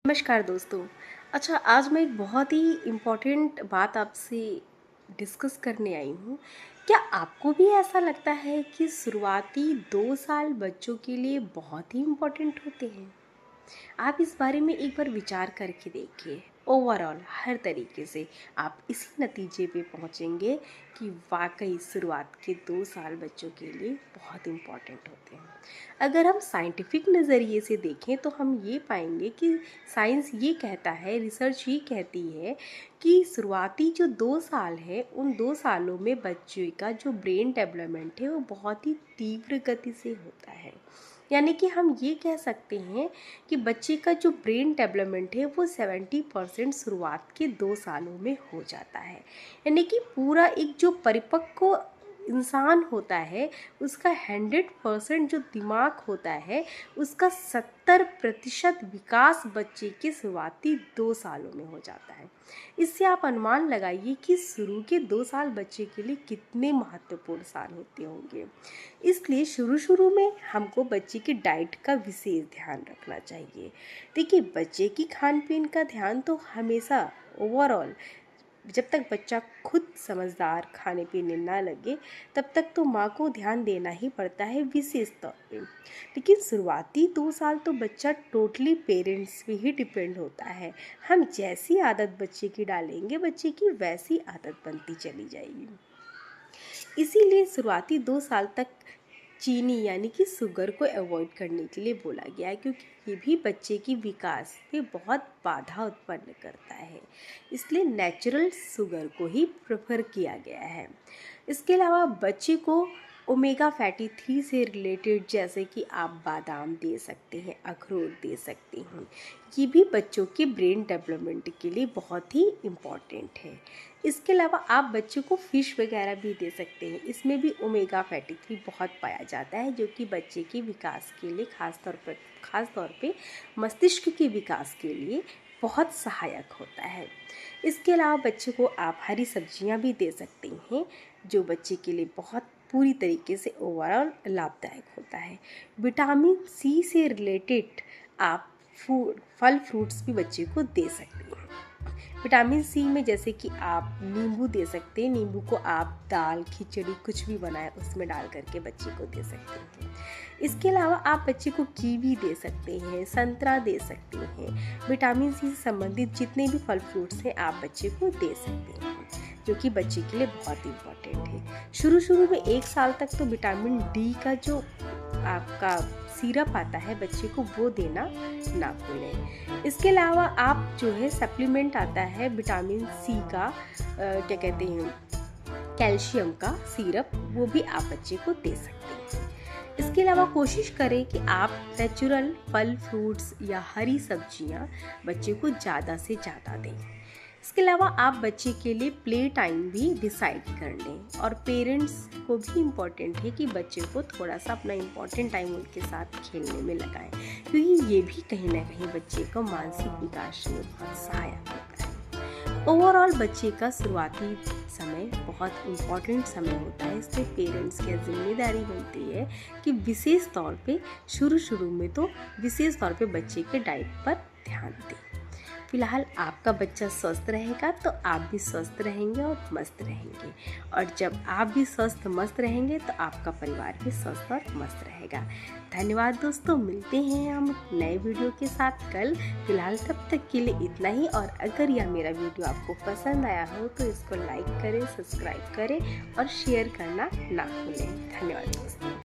नमस्कार दोस्तों। अच्छा, आज मैं एक बहुत ही इम्पोर्टेंट बात आपसे डिस्कस करने आई हूँ। क्या आपको भी ऐसा लगता है कि शुरुआती 2 साल बच्चों के लिए बहुत ही इम्पोर्टेंट होते हैं? आप इस बारे में एक बार विचार करके देखिए। ओवरऑल हर तरीके से आप इसी नतीजे पे पहुँचेंगे कि वाकई शुरुआत के 2 साल बच्चों के लिए बहुत इम्पॉर्टेंट होते हैं। अगर हम साइंटिफिक नज़रिए से देखें तो हम ये पाएंगे कि साइंस ये कहता है, रिसर्च ये कहती है कि शुरुआती जो 2 साल है, उन 2 सालों में बच्चे का जो ब्रेन डेवलपमेंट है वो बहुत ही तीव्र गति से होता है। यानी कि हम ये कह सकते हैं कि बच्चे का जो ब्रेन डेवलपमेंट है वो 70% शुरुआत के 2 सालों में हो जाता है। यानी कि पूरा एक जो परिपक्व इंसान होता है, उसका 100% जो दिमाग होता है, उसका 70% विकास बच्चे के शुरुआती 2 सालों में हो जाता है। इससे आप अनुमान लगाइए कि शुरू के 2 साल बच्चे के लिए कितने महत्वपूर्ण साल होते होंगे। इसलिए शुरू में हमको बच्चे की डाइट का विशेष ध्यान रखना चाहिए। देखिए, बच्चे की खान पीन का ध्यान तो हमेशा ओवरऑल, जब तक बच्चा खुद समझदार खाने पीने ना लगे तब तक तो माँ को ध्यान देना ही पड़ता है विशेष तौर पे। लेकिन शुरुआती 2 साल तो बच्चा टोटली पेरेंट्स पे ही डिपेंड होता है। हम जैसी आदत बच्चे की डालेंगे, बच्चे की वैसी आदत बनती चली जाएगी। इसीलिए शुरुआती 2 साल तक चीनी यानी कि शुगर को अवॉइड करने के लिए बोला गया है, क्योंकि ये भी बच्चे की विकास में बहुत बाधा उत्पन्न करता है। इसलिए नेचुरल शुगर को ही प्रेफर किया गया है। इसके अलावा बच्चे को ओमेगा फैटी 3 से रिलेटेड, जैसे कि आप बादाम दे सकते हैं, अखरोट दे सकते हैं। ये भी बच्चों के ब्रेन डेवलपमेंट के लिए बहुत ही इम्पॉर्टेंट है। इसके अलावा आप बच्चों को फ़िश वगैरह भी दे सकते हैं। इसमें भी ओमेगा फैटी 3 बहुत पाया जाता है, जो कि बच्चे के विकास के लिए ख़ास तौर पे मस्तिष्क के विकास के लिए बहुत सहायक होता है। इसके अलावा बच्चे को आप हरी सब्जियां भी दे सकते हैं, जो बच्चे के लिए बहुत पूरी तरीके से ओवरऑल लाभदायक होता है। विटामिन सी से रिलेटेड आप फल फ्रूट्स भी बच्चे को दे सकते हैं। विटामिन सी में जैसे कि आप नींबू दे सकते हैं। नींबू को आप दाल, खिचड़ी कुछ भी बनाए उसमें डाल करके बच्चे को दे सकते हैं। इसके अलावा आप बच्चे को कीवी दे सकते हैं, संतरा दे सकते हैं। विटामिन सी से संबंधित जितने भी फल फ्रूट्स हैं आप बच्चे को दे सकते हैं, जो कि बच्चे के लिए बहुत इम्पोर्टेंट है। शुरू में 1 साल तक तो विटामिन डी का जो आपका सिरप आता है बच्चे को, वो देना ना भूलें। इसके अलावा आप जो है सप्लीमेंट आता है विटामिन सी का, क्या कहते हैं, कैल्शियम का सिरप, वो भी आप बच्चे को दे सकते हैं। इसके अलावा कोशिश करें कि आप नेचुरल फल फ्रूट्स या हरी सब्जियां बच्चे को ज़्यादा से ज़्यादा दें। इसके अलावा आप बच्चे के लिए प्ले टाइम भी डिसाइड कर लें, और पेरेंट्स को भी इम्पॉर्टेंट है कि बच्चे को थोड़ा सा अपना इम्पॉर्टेंट टाइम उनके साथ खेलने में लगाएं, क्योंकि ये भी कहीं ना कहीं बच्चे को मानसिक विकास में बहुत सहायक होता है। ओवरऑल बच्चे का शुरुआती समय बहुत इम्पॉर्टेंट समय होता है। इसलिए पेरेंट्स की जिम्मेदारी बनती है कि विशेष तौर पे शुरू में तो विशेष तौर पे बच्चे के डाइट पर ध्यान दें। फिलहाल आपका बच्चा स्वस्थ रहेगा तो आप भी स्वस्थ रहेंगे और मस्त रहेंगे, और जब आप भी स्वस्थ मस्त रहेंगे तो आपका परिवार भी स्वस्थ और मस्त रहेगा। धन्यवाद दोस्तों, मिलते हैं हम नए वीडियो के साथ कल। फिलहाल तब तक के लिए इतना ही, और अगर यह मेरा वीडियो आपको पसंद आया हो तो इसको लाइक करें, सब्सक्राइब करें और शेयर करना ना भूलें। धन्यवाद दोस्तों।